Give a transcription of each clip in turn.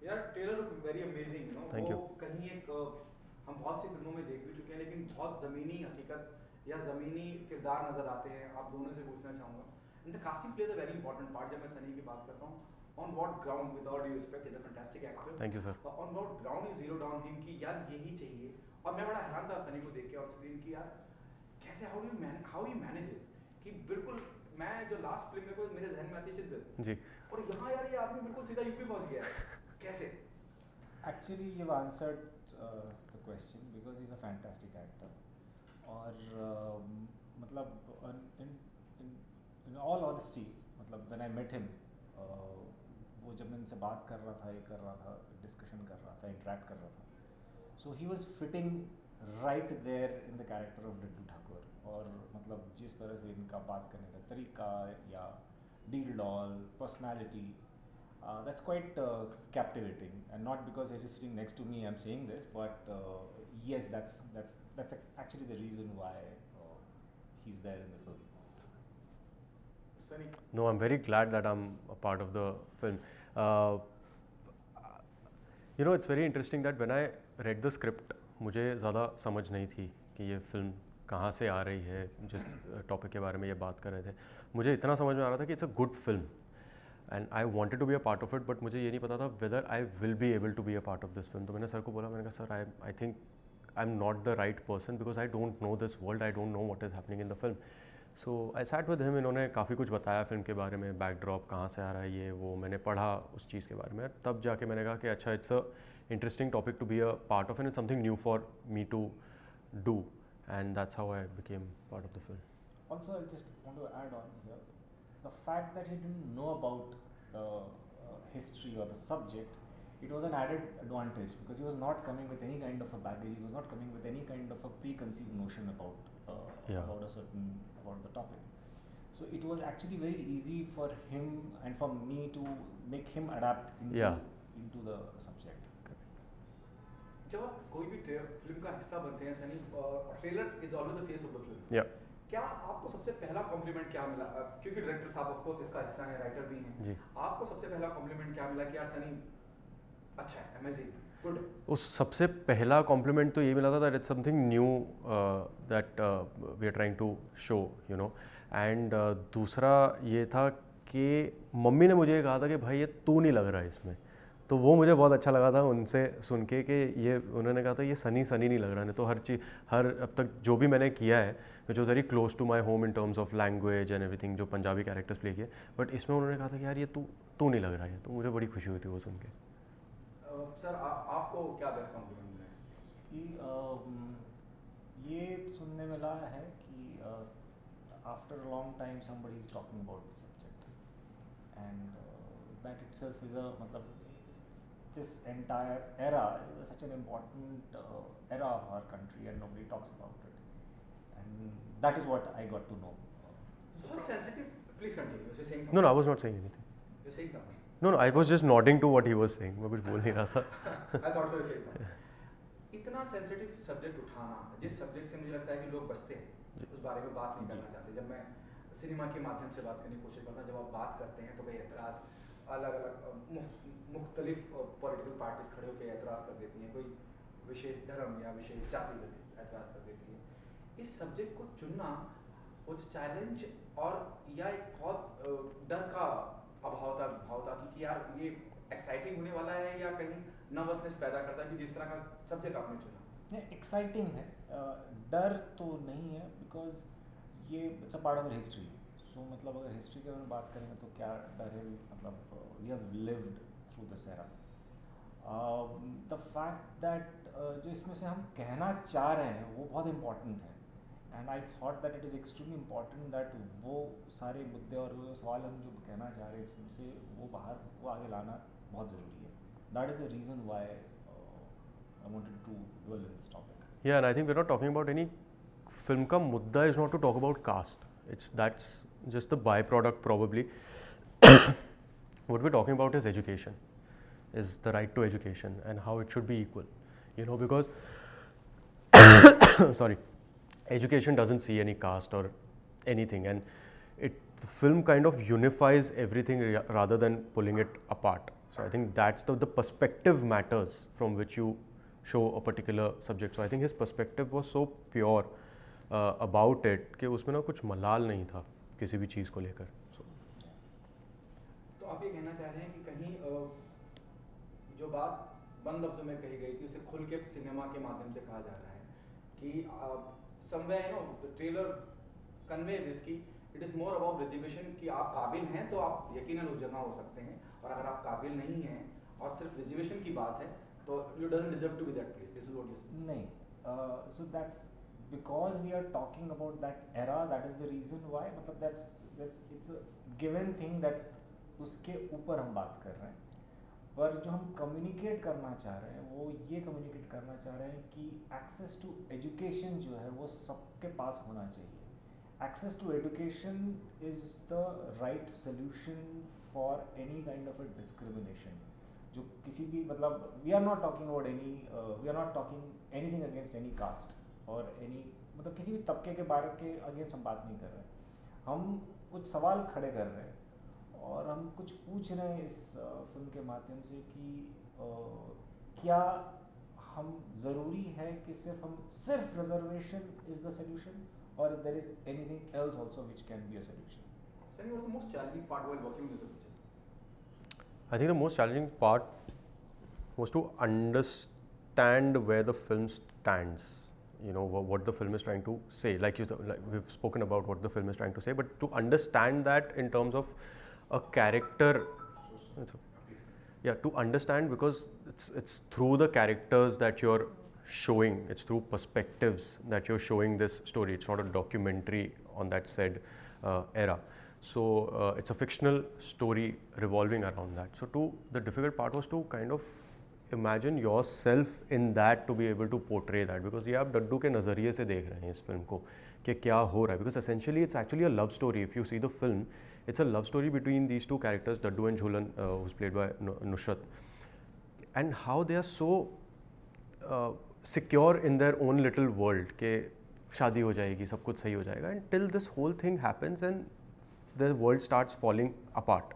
यार trailer very amazing, you know. Thank you. कहीं एक हम बहुत सी फिल्मों में देख भी चुके हैं, लेकिन बहुत ज़मीनी हकीकत या ज़मीनी किरदार नज़र आते हैं। आप दोनों से पूछना चाहूँगा, and the casting plays a very important part. जब मैं सनी की बात करता हूँ, on what ground, with all due respect, is a fantastic actor. Thank you, sir. On what ground you zero down him कि यार यही चाहिए। और मैं बड़ा हैरान था सनी को देख के ऑन स्क्रीन कि यार कैसे, हाउ यू मैनेज दिस, कि बिल्कुल मैं जो लास्ट फिल्म में को मेरे जहन में आती है शिद्दत जी, और यहाँ यार ये आदमी बिल्कुल सीधा यूपी पहुँच गया है, कैसे? Actually, you've answered the question because he's a fantastic actor. और मतलब in all honesty, मतलब when I met him, वो जब मैं उनसे बात कर रहा था, ये कर रहा था, डिस्कशन कर रहा था, इंटरेक्ट कर रहा था, so he was fitting right there in the character of Diddu Thakur. और मतलब जिस तरह से इनका बात करने का तरीका या deal doll, personality, that's quite captivating, and not because he's sitting next to me I'm saying this, but yes, that's actually the reason why he's there in the film. Sunny? no, I'm very glad that I'm a part of the film. You know, it's very interesting that when I read the script, मुझे ज़्यादा समझ नहीं थी कि ये film कहाँ से आ रही है। जिस टॉपिक के बारे में ये बात कर रहे थे, मुझे इतना समझ में आ रहा था कि it's a good film and I wanted to be a part of it, but मुझे ये नहीं पता था whether I will be able to be a part of this film. तो मैंने सर को बोला, मैंने कहा sir I think I am not the right person because I don't know this world, I don't know what is happening in the film. So I sat with him, इन्होंने काफ़ी कुछ बताया फिल्म के बारे में, बैकड्रॉप कहाँ से आ रहा है, ये वो मैंने पढ़ा उस चीज़ के बारे में। तब जाके मैंने कहा कि अच्छा, it's a interesting topic to be a part of and it's something new for me to do, and that's how I became part of the film. Also, I just want to add on here the fact that he didn't know about the history or the subject. It was an added advantage because he was not coming with any kind of a baggage. He was not coming with any kind of a preconceived notion about about the topic. So it was actually very easy for him and for me to make him adapt into the subject. जब आप कोई भी film का हिस्सा बनते हैं Sunny, trailer is always the face of the film. Yeah. क्या आपको सबसे पहला कॉम्प्लीमेंट क्या मिला? क्योंकि डायरेक्टर साहब ऑफ कोर्स इसका हिस्सा हैं, राइटर भी हैं जी। आपको सबसे पहला कॉम्प्लीमेंट क्या मिला कि यार सनी अच्छा है, अमेजिंग, गुड? उस सबसे पहला कॉम्प्लीमेंट तो ये मिला था that it's something new that we are trying to show, you know. And दूसरा ये था कि मम्मी ने मुझे कहा था कि भाई ये तू नहीं लग रहा है इसमें, तो वो मुझे बहुत अच्छा लगा था उनसे सुन के कि ये उन्होंने कहा था ये सनी नहीं लग रहा है। तो हर अब तक जो भी मैंने किया है which was very close to my home in terms of language and everything, जो पंजाबी कैरेक्टर्स प्ले किए, बट इसमें उन्होंने कहा था कि यार ये तू नहीं लग रहा है, तो मुझे बड़ी खुशी हुई थी वो सुन के। सर आपको क्या बेस्ट कॉम्प्लीमेंट मिला? कि ये सुनने मिला है कि after a long time somebody is talking about this subject, and that itself is a मतलब this entire era is such an important era of our country and nobody talks about it, and that is what I got to know. So sensitive, please continue. You're saying something? No, I was not saying anything. You're saying something? No, I was just nodding to what he was saying. मैं कुछ बोल नहीं रहा था। I thought so. You're saying something. इतना sensitive subject उठाना, जिस subject से मुझे लगता है कि लोग बचते हैं, उस बारे में बात नहीं करना चाहते। जब मैं सिनेमा के माध्यम से बात करने की कोशिश करता हूँ, जब आप बात करते हैं तो भाई एतराज़ अलग अलग मुख्तलिफ पॉलिटिकल पार्टीज खड़े होकर एतराज़ कर देती हैं, कोई विशेष धर्म या विशेष जाति पर एतराज़ कर देती है। इस सब्जेक्ट को चुनना वो चैलेंज और या एक बहुत डर का भाव था कि यार ये एक्साइटिंग होने वाला है या कहीं नर्वसनेस पैदा करता है कि जिस तरह का सब्जेक्ट आपने चुना? नहीं, एक्साइटिंग है, डर तो नहीं है बिकॉज ये it's a part of history. So मतलब अगर हिस्ट्री के बारे में बात करेंगे तो क्या डर है, मतलब we have lived through this era. The fact that जो इसमें से हम कहना चाह रहे हैं वो बहुत इम्पॉर्टेंट है, and I thought that it is extremely important that वो सारे मुद्दे और वो सवाल हम जो कहना चाह रहे हैं इसमें से वो आगे लाना बहुत ज़रूरी है। That is the reason why I wanted to dwell in this topic. Yeah, and I think we're not talking about any film का मुद्दा is not to talk about caste. That's just the byproduct probably. What we're talking about is education, is the right to education and how it should be equal, you know, because sorry, education doesn't see any caste or anything, and the film kind of unifies everything rather than pulling it apart. So I think that's the perspective matters from which you show a particular subject. So I think his perspective was so pure about it कि उसमें ना कुछ मलाल नहीं था किसी भी चीज़ को लेकर. So तो आप ये कहना चाह रहे हैं कि कहीं जो बात बंद लफ्ज़ों में कही गई थी उसे खुल के सिनेमा के माध्यम से कहा जा रहा है कि somewhere you know the trailer convey this कि it is more about reservation कि आप काबिल हैं तो आप यकीनन उस जगह हो सकते हैं, और अगर आप काबिल नहीं हैं और सिर्फ रिजर्वेशन की बात है तो you doesn't deserve to be that place. This is what you say. नहीं, so that's because we are talking about that era. That is the reason why. मतलब that's it's a given thing that उसके ऊपर हम बात कर रहे हैं. पर जो हम कम्युनिकेट करना चाह रहे हैं वो ये कम्युनिकेट करना चाह रहे हैं कि एक्सेस टू एजुकेशन जो है वो सबके पास होना चाहिए. Access to education is the right solution for any kind of a discrimination. जो किसी भी मतलब we are not talking about any we are not talking anything against any caste or any मतलब किसी भी तबके के बारे के अगेंस्ट हम बात नहीं कर रहे हैं. हम कुछ सवाल खड़े कर रहे हैं और हम कुछ पूछ रहे हैं इस फिल्म के माध्यम से कि क्या हम ज़रूरी है कि सिर्फ reservation is the solution or if there is anything else also which can be a solution. Sir, what was the most challenging part while working on this subject? I think the most challenging part was to understand where the film stands. You know what the film is trying to say. Like we've spoken about what the film is trying to say, but to understand that in terms of a character. Yeah, to understand, because it's through the characters that you're showing, it's through perspectives that you're showing this story. It's not a documentary on that said era. So it's a fictional story revolving around that. So the difficult part was to kind of imagine yourself in that, to be able to portray that, because ये आप डड्डू के नज़रिए से देख रहे हैं इस film को कि क्या हो रहा है. Because essentially it's actually a love story. If you see the film, it's a love story between these two characters, Daddu and Jhulan, who's played by Nusrat, and how they are so secure in their own little world के शादी हो जाएगी, सब कुछ सही हो जाएगा, and till this whole thing happens and the world starts falling apart,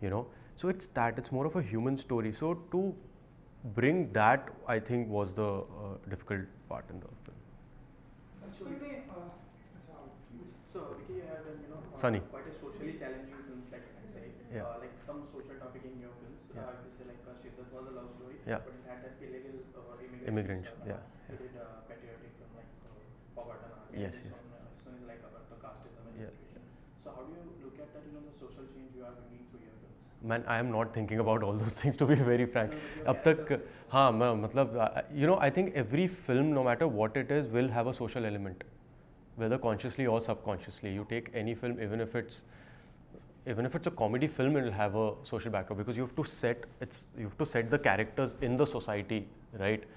you know. So it's more of a human story. So to bring that, I think, was the difficult part in the film. So Vicky, you have done, you know, Sunny. quite a socially challenging films, like I say, Yeah. like some social topic in your films. Yeah. You say like Shiddat was a love story, Yeah. but it had that illegal Immigrants, stuff. yeah, You did a patriotic film like Forgotten Army. Yes, yes. So it's like about the casteism and Yeah. education. So how do you look at that, you know, the social change you are bringing through your films? Man, I am not thinking about all those things, to be very frank. No, अब तक हाँ मैं मतलब you know, I think every film, no matter what it is, will have a social element, whether consciously or subconsciously. You take any film, even if it's a comedy film, it will have a social backdrop, because you have to set the characters in the society, right?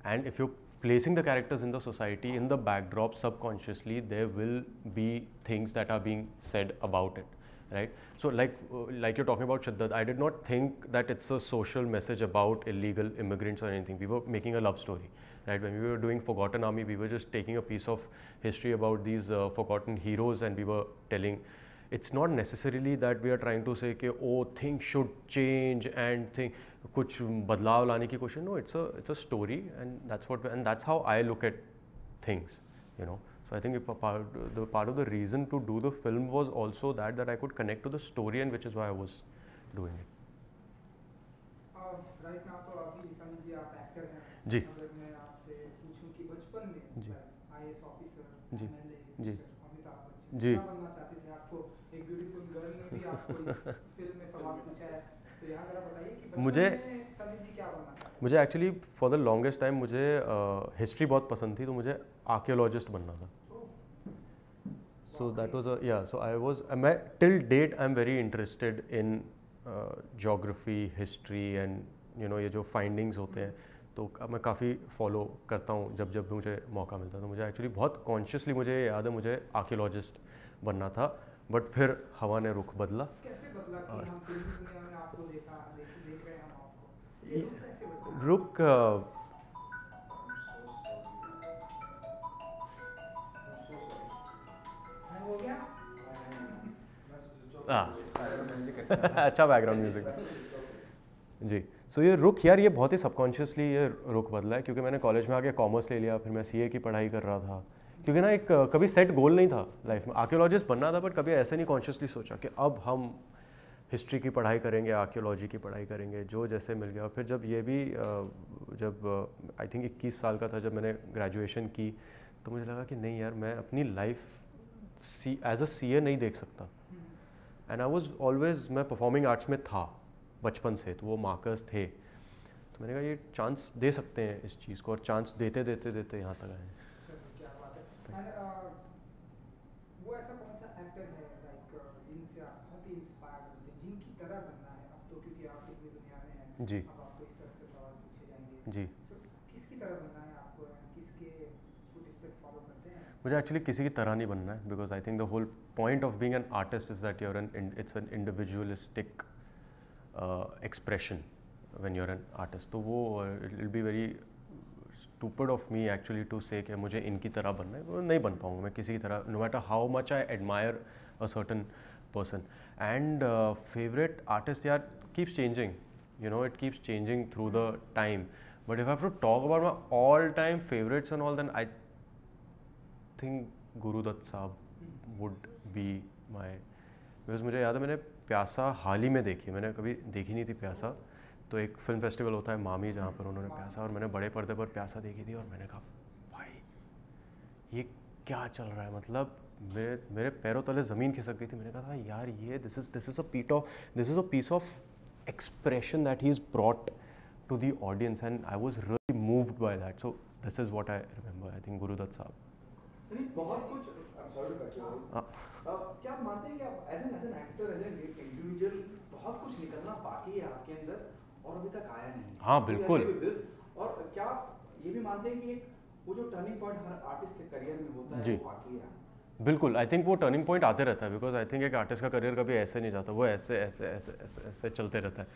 And if you're placing the characters in the society, in the backdrop, subconsciously there will be things that are being said about it, right? So like you're talking about Shiddat, I did not think that it's a social message about illegal immigrants or anything. We were making a love story, right? When we were doing Forgotten Army, we were just taking a piece of history about these forgotten heroes, and we were telling, it's not necessarily that we are trying to say कि oh, things should change and कुछ बदलाव लाने की कोशिश. No, it's a story, and that's how I look at things, you know. So I think part of the reason to do the film was also that I could connect to the story, and which is why I was doing it. Right now तो अभी सनी जी आप actor हैं जी. अगर मैं आपसे पूछूं कि बचपन में जी. आईएएस ऑफिसर, जी. एमएलए, जी. अमिताभ बच्चन जी. क्या बनना चाहते थे? आपको एक ब्यूटीफुल गर्ल ने भी आपको इस फिल्म में सवाल पूछा है, तो यहाँ जरा बताइए कि बचपन मुझे- में सनी जी क्या बनना चाहते थे? मुझे actually for the longest time मुझे हिस्ट्री बहुत पसंद थी, तो मुझे आर्कियोलॉजिस्ट बनना था. So that was so I was, till date I'm very interested in geography, history, and you know, ये जो findings होते हैं, तो मैं काफ़ी फॉलो करता हूँ जब मुझे मौका मिलता है. तो मुझे एक्चुअली बहुत कॉन्शियसली मुझे याद है, मुझे आर्कियोलॉजिस्ट बनना था, बट फिर हवा ने रुख बदला. कैसे बदला कि हम फिल्मी दुनिया में आपको देख रहे हैं हम आपको, ये रुख कैसे बदला? रुख हो गया? अच्छा बैकग्राउंड म्यूजिक. जी, सो ये रुख यार, ये बहुत ही सबकॉन्शियसली ये रुख बदला है, क्योंकि मैंने कॉलेज में आके कॉमर्स ले लिया, फिर मैं सीए की पढ़ाई कर रहा था, क्योंकि ना एक कभी सेट गोल नहीं था लाइफ में, आर्कियोलॉजिस्ट बनना था, बट कभी ऐसे नहीं कॉन्शियसली सोचा कि अब हम हिस्ट्री की पढ़ाई करेंगे, आर्कियोलॉजी की पढ़ाई करेंगे, जो जैसे मिल गया। फिर जब ये भी जब आई थिंक 21 साल का था जब मैंने ग्रेजुएशन की, तो मुझे लगा कि नहीं यार, मैं अपनी लाइफ एज अ सीए नहीं देख सकता। एंड आई वॉज ऑलवेज, मैं परफॉर्मिंग आर्ट्स में था बचपन से, तो वो मार्कर्स थे, तो मैंने कहा ये चांस दे सकते हैं इस चीज़ को, और चांस देते देते देते यहाँ तक आए। क्या बात है। And, वो ऐसा कौन सा एक्टर है लाइक जिनसे आप बहुत ही इंस्पायर होते हैं, जिनकी तरह बनना है अब तो, क्योंकि आप फिल्मी दुनिया में हैं, जी अब आपको इस तरह से सवाल पूछे जाएंगे, जी, so, किसकी तरह बनना है आपको, किसके फुटस्टेप फॉलो करते हैं? मुझे एक्चुअली किसी की तरह नहीं बनना है, because I think the whole point of being an artist is that you're it's an individualistic expression when you're an artist. तो वो it will be very stupid of me actually to say कि मुझे इनकी तरह बनना है, वो नहीं बन पाऊंगा मैं किसी की तरह, no matter how much I admire a certain person. And favorite artist, yeah, keeps changing, you know, it keeps changing through the time. But if I have to talk about my all-time favorites and all, then I think Guru Dutt Saab would be my, because मुझे याद है मैंने प्यासा हाल ही में देखी, मैंने कभी देखी नहीं थी प्यासा, तो एक फिल्म फेस्टिवल होता है मामी जहाँ पर उन्होंने प्यासा, और मैंने बड़े पर्दे पर प्यासा देखी थी, और मैंने कहा भाई ये क्या चल रहा है, मतलब मेरे पैरों तले ज़मीन खिसक गई थी। मैंने कहा था यार ये this is a piece of expression that he is brought to the audience, and I was really moved by that, so this is what I remember, I think Guru Dutt साहब। सनी बहुत कुछ, क्या आप मानते हैं कि आप as an actor, as an individual बहुत कुछ निकलना बाकी है आपके अंदर और अभी तक आया नहीं? हाँ बिल्कुल। और क्या आप ये भी मानते हैं कि एक वो जो टर्निंग पॉइंट हर आर्टिस्ट के करियर में होता है वो बाकी है? बिल्कुल, आई थिंक वो टर्निंग पॉइंट आते रहता है, बिकॉज आई थिंक एक आर्टिस्ट का करियर कभी ऐसे नहीं जाता, वो ऐसे ऐसे ऐसे ऐसे ऐसे चलते रहता है।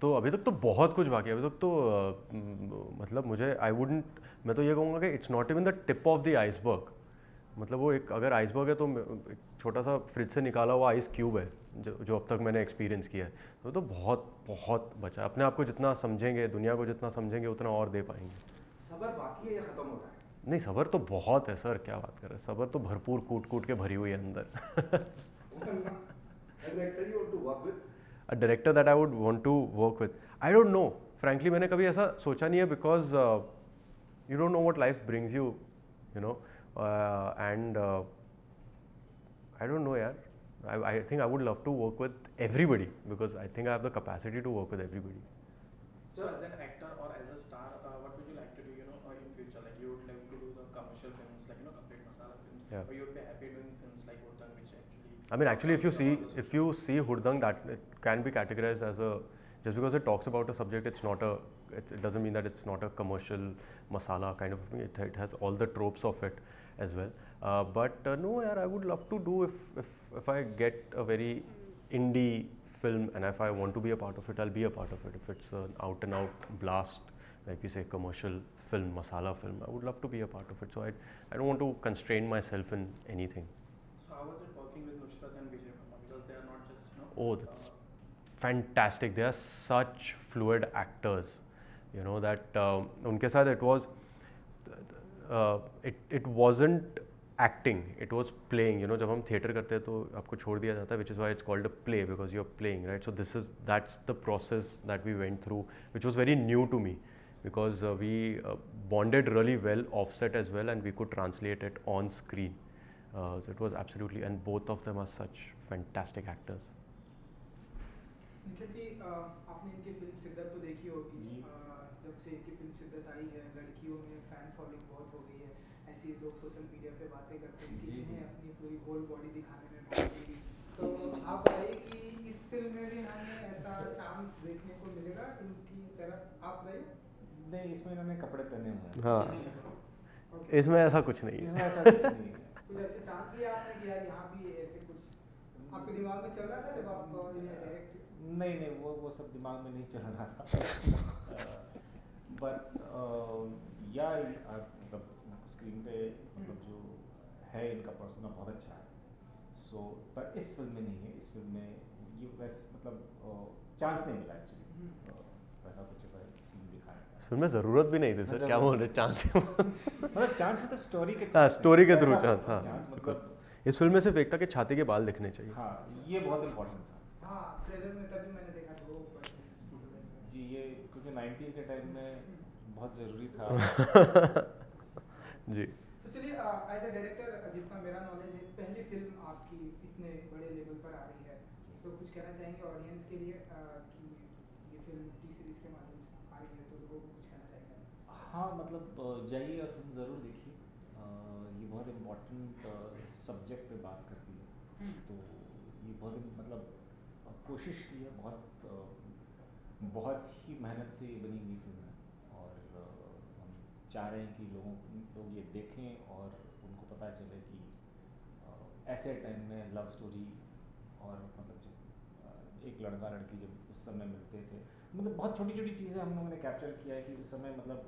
तो अभी तक तो बहुत कुछ बाकी है, अभी तक तो मतलब मुझे मैं तो ये कहूँगा कि it's not even the tip of the iceberg, मतलब वो एक अगर आइसबर्ग है तो एक छोटा सा फ्रिज से निकाला हुआ आइस क्यूब है जो अब तक मैंने एक्सपीरियंस किया है, तो बहुत बहुत बचा। अपने आप को जितना समझेंगे, दुनिया को जितना समझेंगे, उतना और दे पाएंगे। सबर बाकी है या ख़त्म हो रहा है? नहीं, सबर तो बहुत है सर, क्या बात कर रहे हैं, सबर तो भरपूर कूट कूट के भरी हुई है अंदर। A director that I would want to work with, I don't know, frankly मैंने कभी ऐसा सोचा नहीं है, because you don't know what life brings you, you know, and I don't know यार, I think I would love to work with everybody, because I think I have the capacity to work with everybody. So as an actor or as a star, what would you like to do, you know, in future? Like you would like to do the commercial films, like, you know, complete masala films, Yeah. or you would be happy doing films like Hurdang, which actually. I mean, actually, if you see Hurdang, that it can be categorized as a, just because it talks about a subject, it doesn't mean that it's not a commercial masala kind of thing. It has all the tropes of it as well. But no, yeah, I would love to do if I get a very indie film, and if I want to be a part of it, I'll be a part of it. If it's an out and out blast, like you say, commercial film, masala film, I would love to be a part of it. So I don't want to constrain myself in anything. So how was it working with Nusrat and Vijay Verma, because they are not just, you know. Oh, that's fantastic. They are such fluid actors, you know, that unke saath it was it wasn't acting, it was playing, you know, जब हम theatre करते हैं तो आपको छोड़ दिया जाता है, which is why it's called a play, because you're playing, right? So that's the process that we went through, which was very new to me, because we bonded really well offset as well, and we could translate it on screen. So it was absolutely, and both of them are such fantastic actors. Nikhil ji, आपने इनकी film सिद्दत तो देखी होगी। जब से इनकी film सिद्दत आई है, लड़कियों में फैन फॉलोइंग बहुत हो गई है, ऐसे लोग सोशल मीडिया पे बातें करते हैं कि इन्हें अपनी पूरी होल बॉडी दिखाने में मौका मिली। सो आप बताइए कि इस फिल्म में भी हमें ऐसा चांस देखने को मिलेगा इनकी तरह? आप बताइए। नहीं, इसमें इन्होंने कपड़े पहने हुए हैं। हाँ, इसमें ऐसा कुछ नहीं है। इसमें ऐसा कुछ नहीं है। कुछ ऐसे चांस लिया आपने कि यार यहाँ भी ऐसे कुछ आपके दिमाग में चल रहा था जब आप इन्हें डायरेक्ट? नहीं, वो सब दिमाग में नहीं चल रहा था। बट या मतलब स्क्रीन पे मतलब जो है इनका पर्सोना बहुत अच्छा है। सो पर इस फिल्म में नहीं है, इस फिल्म में ये वैसे मतलब चांस नहीं मिला एक्चुअली। वैसा कुछ सीन दिखाया गया। इस फिल्म में ज़रूरत भी नहीं थी सर, क्या बोल रहे चांस मतलब चांस मतलब स्टोरी के हाँ स्टोरी के थ्रू ऐसा चांस, हाँ मतलब इस फिल्म में सिर्फ एक था कि छाती के बाल दिखने चाहिए। हाँ ये बहुत इम्पोर्टेंट था। हाँ ट्रेलर में तभी मैंने देखा था वो जी ये क्योंकि 90s के टाइम में बहुत ज़रूरी था। जी तो चलिए एज अ डायरेक्टर जितना मेरा नॉलेज है पहली फिल्म आपकी इतने बड़े लेवल पर आ रही है, सो कुछ कहना चाहेंगे ऑडियंस के लिए कि ये फिल्म टी सीरीज के माध्यम से आ रही है तो लोगों को कुछ कहना चाहेंगे? हाँ मतलब जाइए और फिल्म ज़रूर देखिए, ये बहुत इम्पोर्टेंट सब्जेक्ट पे बात करती है। तो ये बहुत मतलब कोशिश की है, बहुत ही मेहनत से ये बनी हुई फिल्म है और हम चाह रहे हैं कि लोग ये देखें और उनको पता चले कि ऐसे टाइम में लव स्टोरी और मतलब जब एक लड़का लड़की जब उस समय मिलते थे, मतलब बहुत छोटी छोटी चीज़ें हम लोगों ने कैप्चर किया है कि उस समय मतलब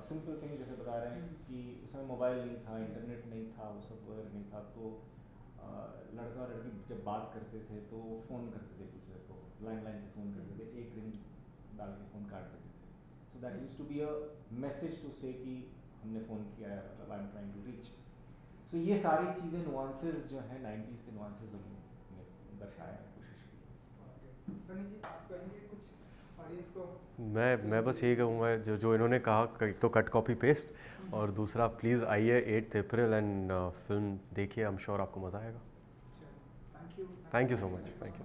सिंपल थिंग जैसे बता रहे हैं कि उस समय मोबाइल नहीं था, इंटरनेट नहीं था, वो सब नहीं था, तो लड़का और लड़की जब बात करते थे तो फ़ोन करते थे दूसरे को, लैंडलाइन पे फ़ोन करते थे, एक रिंग डाल के फ़ोन काट देते थे। So that used to be a message to say कि हमने फ़ोन किया है, मतलब I am trying to reach. So ये सारी चीज़ें नुआंसेस जो हैं 90s के नुआंसेस हमने दर्शाया है, कोशिश की। सनी जी आप कहेंगे कुछ ऑडियंस को? मैं बस यही कहूँगा जो इन्होंने कहा, एक तो कट कॉपी पेस्ट और दूसरा प्लीज़ आइए 8 अप्रैल एंड फिल्म देखिए, आई एम श्योर आपको मज़ा आएगा। Thank you so much, thank you.